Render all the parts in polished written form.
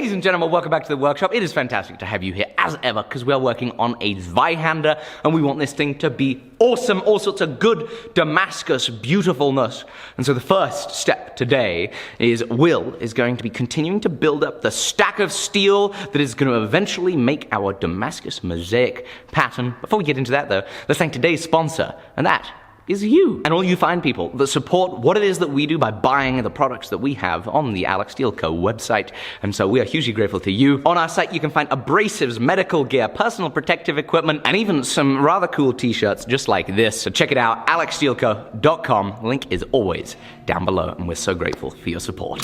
Ladies and gentlemen, welcome back to the workshop. It is fantastic to have you here as ever because we are working on a ZWEIHANDER and we want this thing to be awesome, all sorts of good Damascus beautifulness. And so the first step today is Will is going to be continuing to build up the stack of steel that is going to eventually make our Damascus mosaic pattern. Before we get into that though, let's thank today's sponsor, and that is you. And all you fine people that support what it is that we do by buying the products that we have on the Alec Steele Co. website. And so we are hugely grateful to you. On our site, you can find abrasives, medical gear, personal protective equipment, and even some rather cool t-shirts just like this. So check it out, alecsteelco.com. Link is always down below, and we're so grateful for your support.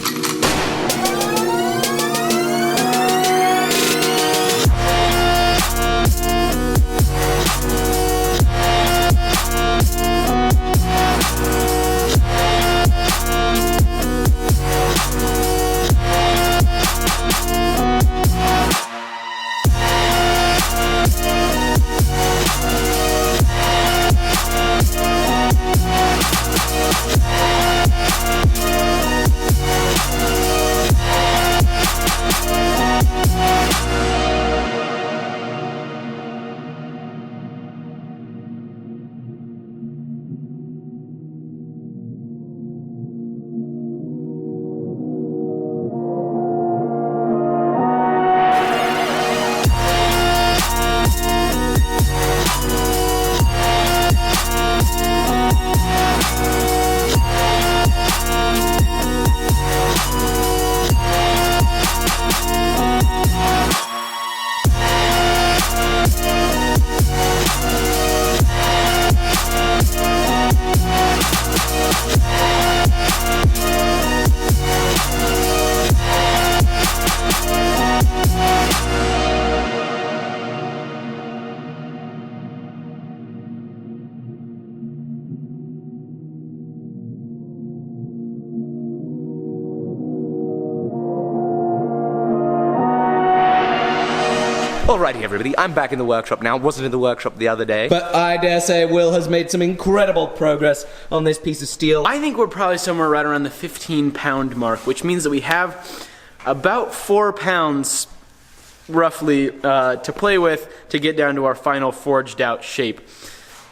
Alrighty everybody, I'm back in the workshop now. Wasn't in the workshop the other day, but I dare say Will has made some incredible progress on this piece of steel. I think we're probably somewhere right around the 15-pound mark, which means that we have about 4 pounds roughly to play with to get down to our final forged out shape.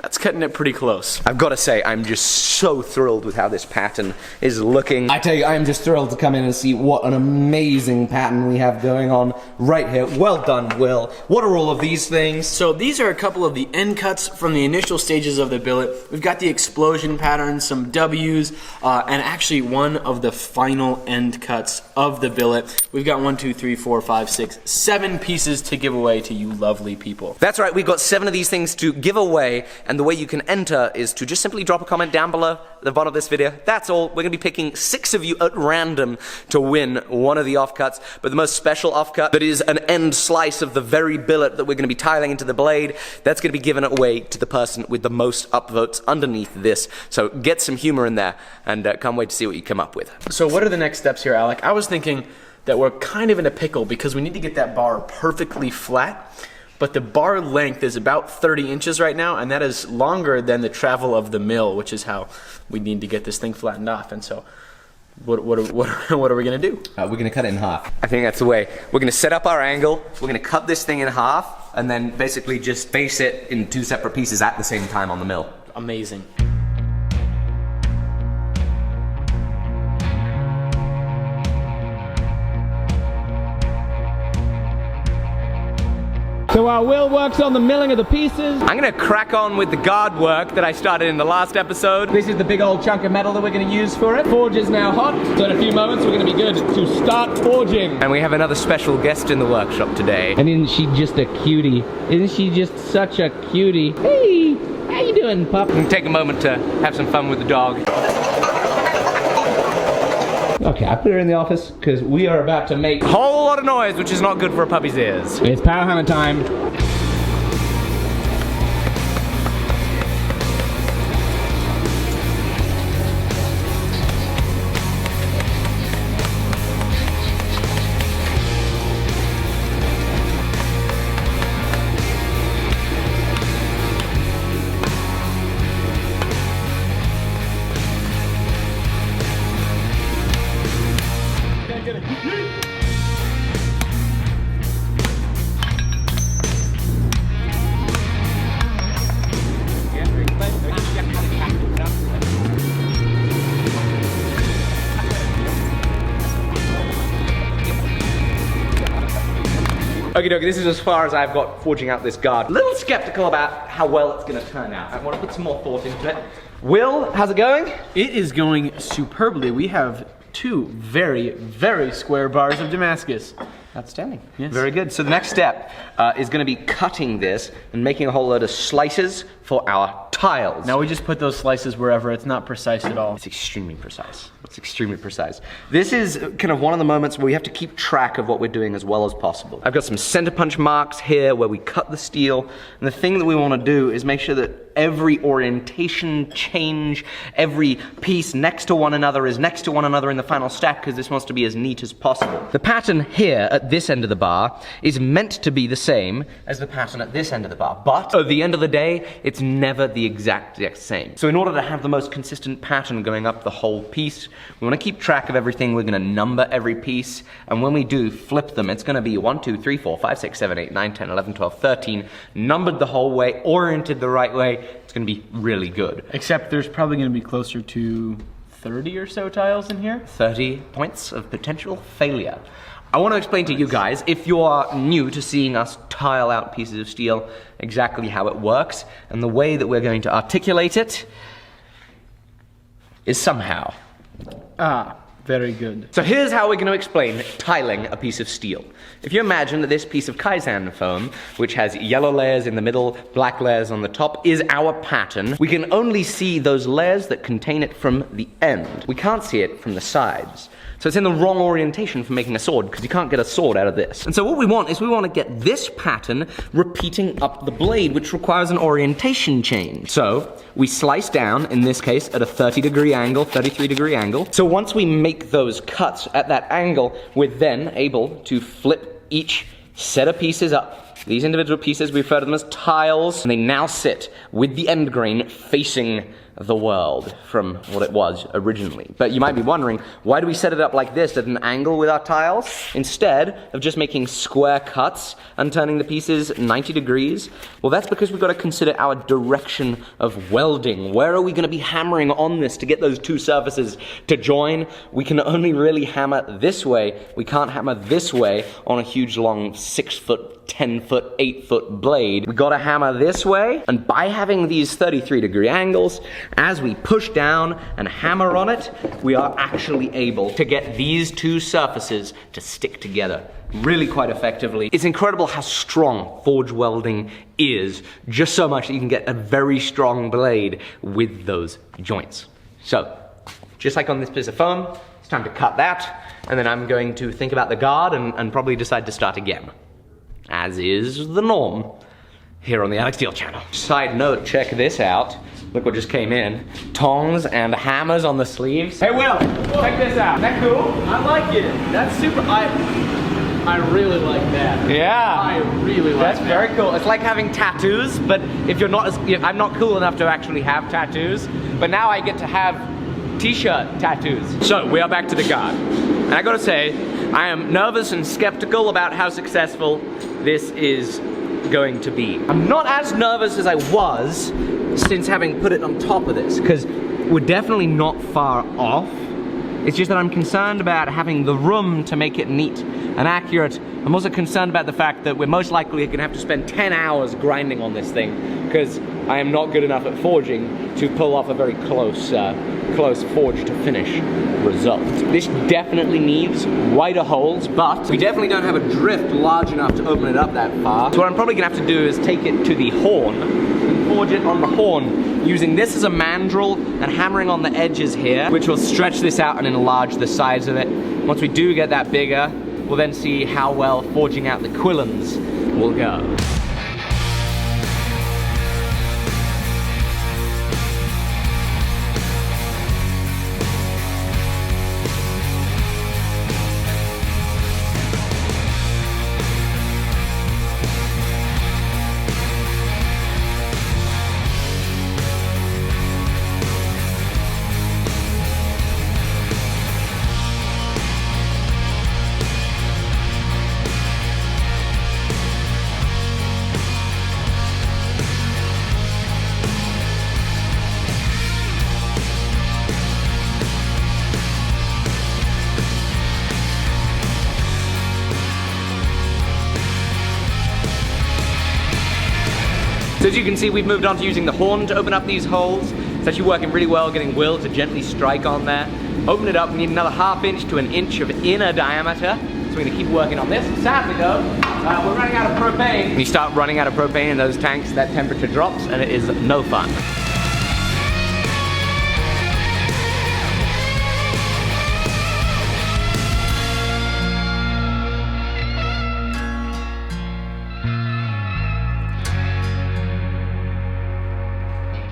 That's cutting it pretty close. I've got to say, I'm just so thrilled with how this pattern is looking. I tell you, I am just thrilled to come in and see what an amazing pattern we have going on right here. Well done, Will. What are all of these things? So these are a couple of the end cuts from the initial stages of the billet. We've got the explosion pattern, some W's, and actually one of the final end cuts of the billet. We've got 1, 2, 3, 4, 5, 6, 7 pieces to give away to you lovely people. That's right, we've got 7 of these things to give away, and the way you can enter is to just simply drop a comment down below at the bottom of this video. That's all. We're going to be picking 6 of you at random to win one of the offcuts, but the most special offcut that is an end slice of the very billet that we're going to be tiling into the blade, that's going to be given away to the person with the most upvotes underneath this. So get some humor in there, and can't wait to see what you come up with. So what are the next steps here, Alec? I was thinking that we're kind of in a pickle because we need to get that bar perfectly flat. But the bar length is about 30 inches right now, and that is longer than the travel of the mill, which is how we need to get this thing flattened off. And so, what are we going to do? We're going to cut it in half. I think that's the way. We're going to set up our angle, we're going to cut this thing in half, and then basically just face it in 2 separate pieces at the same time on the mill. Amazing. So while Will works on the milling of the pieces, I'm going to crack on with the guard work that I started in the last episode. this is the big old chunk of metal that we're going to use for it. Forge is now hot, so in a few moments we're going to be good to start forging. And we have another special guest in the workshop today. And isn't she just a cutie? Isn't she just such a cutie? Hey, how you doing, pup? We can take a moment to have some fun with the dog. Okay, I put her in the office because we are about to make A whole lot of noise, which is not good for a puppy's ears. It's power hammer time. Okay, this is as far as I've got forging out this guard. A little skeptical about how well it's gonna turn out. I want to put some more thought into it. Will, how's it going? It is going superbly. We have 2 very, very square bars of Damascus. Outstanding. Yes. Very good. So the next step is going to be cutting this and making a whole load of slices for our tiles. Now we just put those slices wherever. It's not precise at all. It's extremely precise. It's extremely precise. This is kind of one of the moments where we have to keep track of what we're doing as well as possible. I've got some center punch marks here where we cut the steel, and the thing that we want to do is make sure that every orientation change, every piece next to one another is next to one another in the final stack, because this wants to be as neat as possible. The pattern here at this end of the bar is meant to be the same as the pattern at this end of the bar, but at the end of the day, it's never the exact same. So in order to have the most consistent pattern going up the whole piece, we want to keep track of everything. We're going to number every piece, and when we do flip them, it's going to be 1, 2, 3, 4, 5, 6, 7, 8, 9, 10, 11, 12, 13, numbered the whole way, oriented the right way. It's going to be really good. Except there's probably going to be closer to 30 or so tiles in here. 30 points of potential failure. I want to explain to you guys, if you are new to seeing us tile out pieces of steel, exactly how it works, and the way that we're going to articulate it is somehow. Ah, very good. So here's how we're going to explain tiling a piece of steel. If you imagine that this piece of Kaizen foam, which has yellow layers in the middle, black layers on the top, is our pattern, we can only see those layers that contain it from the end. We can't see it from the sides. So it's in the wrong orientation for making a sword, because you can't get a sword out of this. And so what we want is we want to get this pattern repeating up the blade, which requires an orientation change. So we slice down, in this case, at a 30-degree angle, 33-degree angle. So once we make those cuts at that angle, we're then able to flip each set of pieces up. These individual pieces, we refer to them as tiles, and they now sit with the end grain facing the world from what it was originally. But you might be wondering, why do we set it up like this at an angle with our tiles, instead of just making square cuts and turning the pieces 90 degrees? Well, that's because we've got to consider our direction of welding. Where are we going to be hammering on this to get those two surfaces to join? We can only really hammer this way. We can't hammer this way on a huge long 6-foot, 10-foot, 8-foot blade. We gotta hammer this way, and by having these 33-degree angles, as we push down and hammer on it, we are actually able to get these two surfaces to stick together really quite effectively. It's incredible how strong forge welding is, just so much that you can get a very strong blade with those joints. So, just like on this piece of foam, it's time to cut that, and then I'm going to think about the guard and probably decide to start again, as is the norm here on the Alec Steele channel. Side note, check this out. Look what just came in. Tongs and hammers on the sleeves. Hey Will, check this out. Isn't that cool? I like it. That's super. I really like that. Yeah. I really like That's that. very cool. It's like having tattoos, but if you're not I'm not cool enough to actually have tattoos, but now I get to have t-shirt tattoos. So we are back to the guard. And I gotta say, I am nervous and skeptical about how successful this is going to be. I'm not as nervous as I was since having put it on top of this, because we're definitely not far off. It's just that I'm concerned about having the room to make it neat and accurate. I'm also concerned about the fact that we're most likely going to have to spend 10 hours grinding on this thing, because I am not good enough at forging to pull off a very close forge to finish result. This definitely needs wider holes, but we definitely don't have a drift large enough to open it up that far. So what I'm probably going to have to do is take it to the horn and forge it on the horn, using this as a mandrel and hammering on the edges here, which will stretch this out and enlarge the size of it. Once we do get that bigger, we'll then see how well forging out the quillons will go. So as you can see, we've moved on to using the horn to open up these holes. It's actually working really well, getting Will to gently strike on there. Open it up, we need another 1/2 inch to 1 inch of inner diameter. So we're gonna keep working on this. Sadly though, we're running out of propane. When you start running out of propane in those tanks, that temperature drops and it is no fun.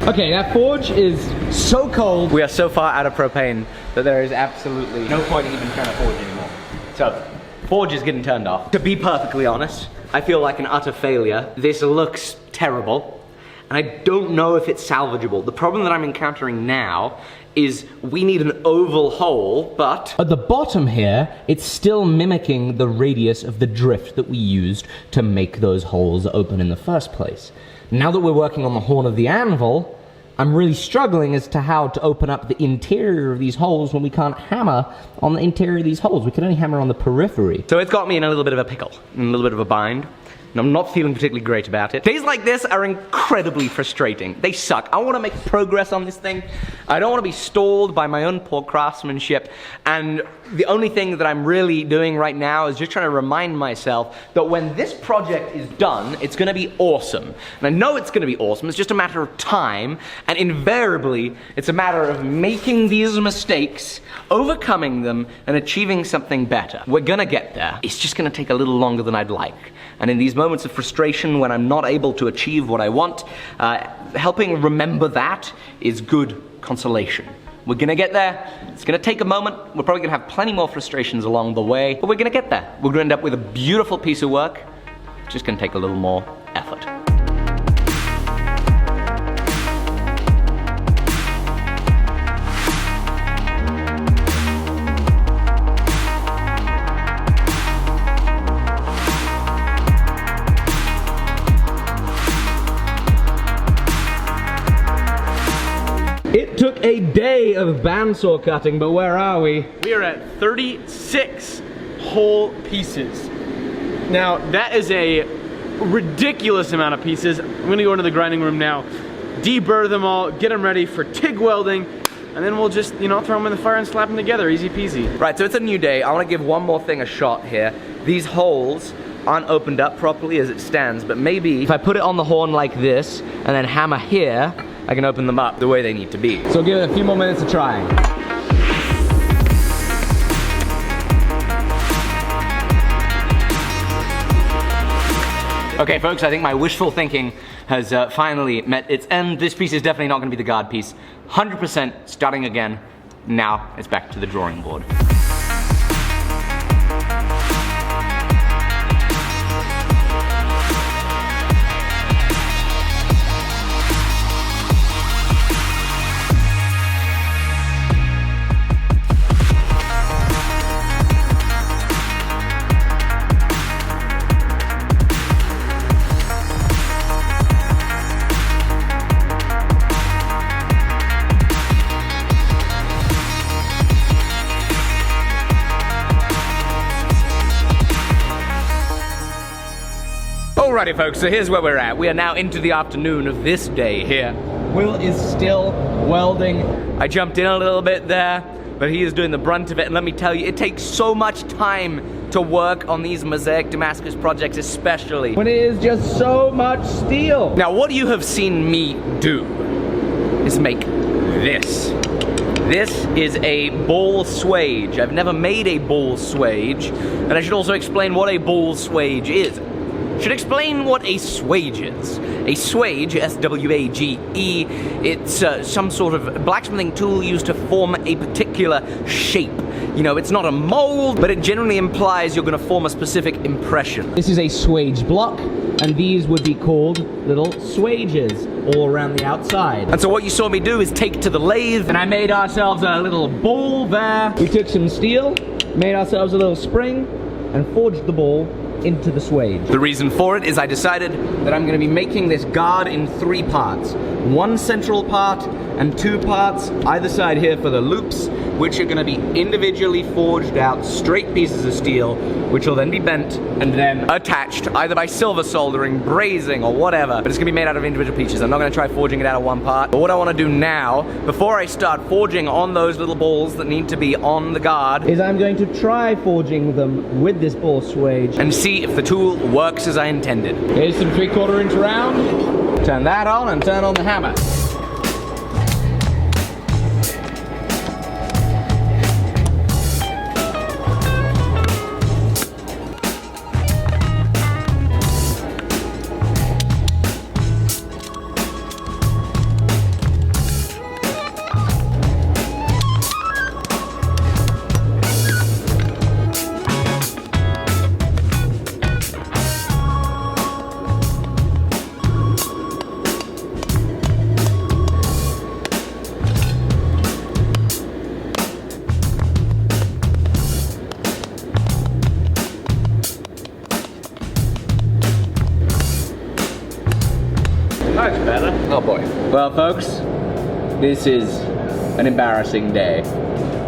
Okay, that forge is so cold. We are so far out of propane that there is absolutely no point in even trying to forge anymore. So, forge is getting turned off. To be perfectly honest, I feel like an utter failure. This looks terrible, and I don't know if it's salvageable. The problem that I'm encountering now is we need an oval hole, but At the bottom here, it's still mimicking the radius of the drift that we used to make those holes open in the first place. Now that we're working on the horn of the anvil, I'm really struggling as to how to open up the interior of these holes when we can't hammer on the interior of these holes. We can only hammer on the periphery. so it's got me in a little bit of a pickle, in a little bit of a bind. And I'm not feeling particularly great about it. Days like this are incredibly frustrating. They suck. I want to make progress on this thing. I don't want to be stalled by my own poor craftsmanship. And the only thing that I'm really doing right now is just trying to remind myself that when this project is done, it's going to be awesome. And I know it's going to be awesome. It's just a matter of time. And invariably, it's a matter of making these mistakes, overcoming them, and achieving something better. We're going to get there. It's just going to take a little longer than I'd like. And in these moments of frustration when I'm not able to achieve what I want, helping remember that is good consolation. We're gonna get there. It's gonna take a moment. We're probably gonna have plenty more frustrations along the way, but we're gonna get there. We're gonna end up with a beautiful piece of work. It's just gonna take a little more effort. It took a day of bandsaw cutting, but where are we? We are at 36 whole pieces. Now, that is a ridiculous amount of pieces. I'm gonna go into the grinding room now, deburr them all, get them ready for TIG welding, and then we'll just, you know, throw them in the fire and slap them together, easy peasy. Right, so it's a new day. I want to give one more thing a shot here. These holes aren't opened up properly as it stands, but maybe if I put it on the horn like this and then hammer here, I can open them up the way they need to be. So give it a few more minutes to try. Okay, folks, I think my wishful thinking has finally met its end. This piece is definitely not going to be the guard piece. 100% starting again. Now it's back to the drawing board. Alrighty folks, so here's where we're at. We are now into the afternoon of this day here. Will is still welding. I jumped in a little bit there, but he is doing the brunt of it, and let me tell you, it takes so much time to work on these Mosaic Damascus projects especially. When it is just so much steel. Now what you have seen me do is make this. This is a ball swage. I've never made a ball swage, and I should also explain what a ball swage is. Should explain what a swage is. A swage, S-W-A-G-E, it's some sort of blacksmithing tool used to form a particular shape. You know, it's not a mold, but it generally implies you're going to form a specific impression. This is a swage block, and these would be called little swages all around the outside. And so what you saw me do is take to the lathe, And I made ourselves a little ball there. We took some steel, made ourselves a little spring, and forged the ball into the swage. the reason for it is I decided that I'm going to be making this guard in 3 parts. 1 central part and 2 parts either side here for the loops, which are going to be individually forged out, straight pieces of steel, which will then be bent and then attached either by silver soldering, brazing, or whatever. But it's going to be made out of individual pieces. I'm not going to try forging it out of one part. But what I want to do now, before I start forging on those little balls that need to be on the guard, is I'm going to try forging them with this ball swage and see if the tool works as I intended. Here's some 3/4 inch round. Turn that on and turn on the hammer. Much better. Oh boy. Well, folks, this is an embarrassing day.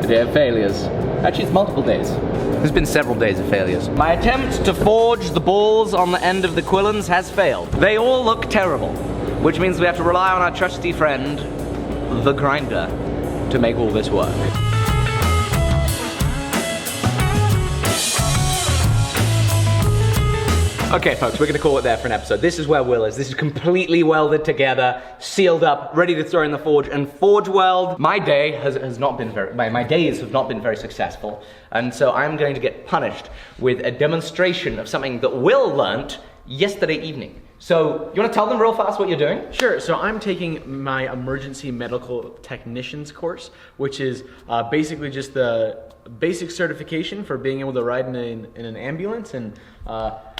A day of failures. Actually, it's multiple days. There's been several days of failures. My attempt to forge the balls on the end of the quillons has failed. They all look terrible, which means we have to rely on our trusty friend, the grinder, to make all this work. Okay, folks, we're gonna call it there for an episode. This is where Will is. This is completely welded together, sealed up, ready to throw in the forge and forge weld. My day has not been very, my days have not been very successful, and so I'm going to get punished with a demonstration of something that Will learnt yesterday evening. So, you wanna tell them real fast what you're doing? Sure, so I'm taking my emergency medical technicians course, which is basically just the basic certification for being able to ride in an ambulance and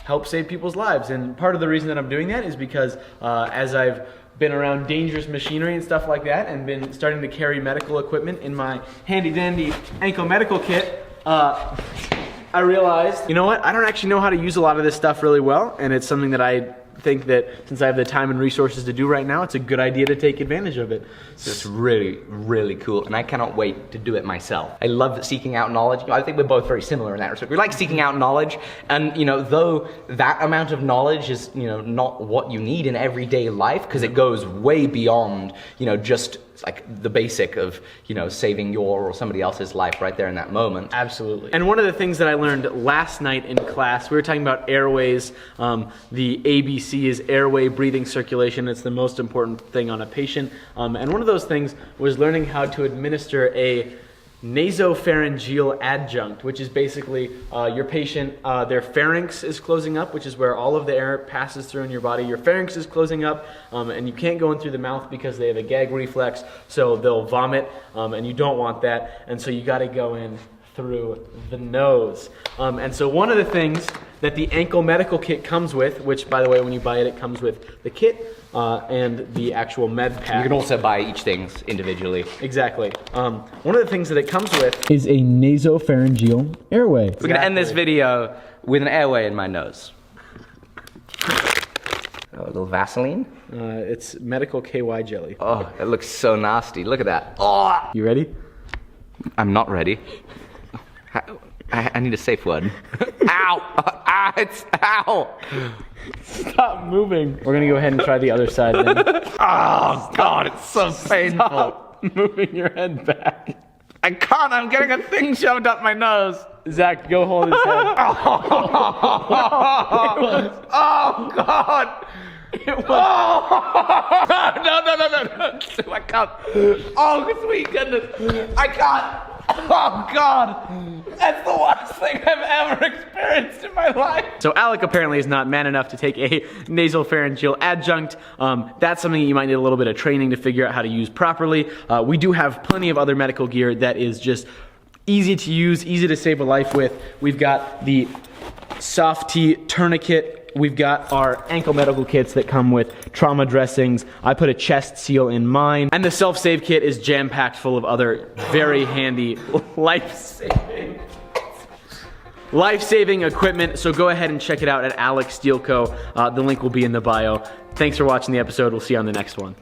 help save people's lives. And part of the reason that I'm doing that is because as I've been around dangerous machinery and stuff like that and been starting to carry medical equipment in my handy dandy ankle medical kit, I realized, you know what, I don't actually know how to use a lot of this stuff really well, and it's something that I think that since I have the time and resources to do right now, it's a good idea to take advantage of it. It's really, really cool, and I cannot wait to do it myself. I love seeking out knowledge. I think we're both very similar in that respect. We like seeking out knowledge, and you know, though that amount of knowledge is, you know, not what you need in everyday life, because it goes way beyond, you know, just like the basic of, you know, saving your or somebody else's life right there in that moment. Absolutely. And one of the things that I learned last night in class, we were talking about airways. The ABC is airway, breathing, circulation. It's the most important thing on a patient. And one of those things was learning how to administer a nasopharyngeal adjunct, which is basically your patient, their pharynx is closing up, which is where all of the air passes through in your body. Your pharynx is closing up, and you can't go in through the mouth because they have a gag reflex, so they'll vomit, and you don't want that, and so you gotta go in through the nose. And so one of the things that the ankle medical kit comes with, which by the way, when you buy it, it comes with the kit and the actual med pack. You can also buy each thing individually. Exactly. One of the things that it comes with is a nasopharyngeal airway. We're gonna end this video with an airway in my nose. Oh, a little Vaseline. It's medical KY jelly. Oh, it looks so nasty. Look at that. Oh, You ready? I'm not ready. I need a safe word. Ow! It's ow! Stop moving. We're gonna go ahead and try the other side then. Oh God, it's so painful. Stop moving your head back. I can't. I'm getting a thing shoved up my nose. Zach, go hold his head. Oh God! It was. Oh, no! I can't. Oh, sweet goodness! I can't. Oh God! That's the worst thing I've ever experienced in my life. So Alec apparently is not man enough to take a nasopharyngeal adjunct. That's something you might need a little bit of training to figure out how to use properly. We do have plenty of other medical gear that is just easy to use, easy to save a life with. We've got the Softy tourniquet. We've got our ankle medical kits that come with trauma dressings. I put a chest seal in mine. And the self-save kit is jam-packed full of other very handy life-saving equipment. So go ahead and check it out at Alec Steele Co. The link will be in the bio. Thanks for watching the episode. We'll see you on the next one.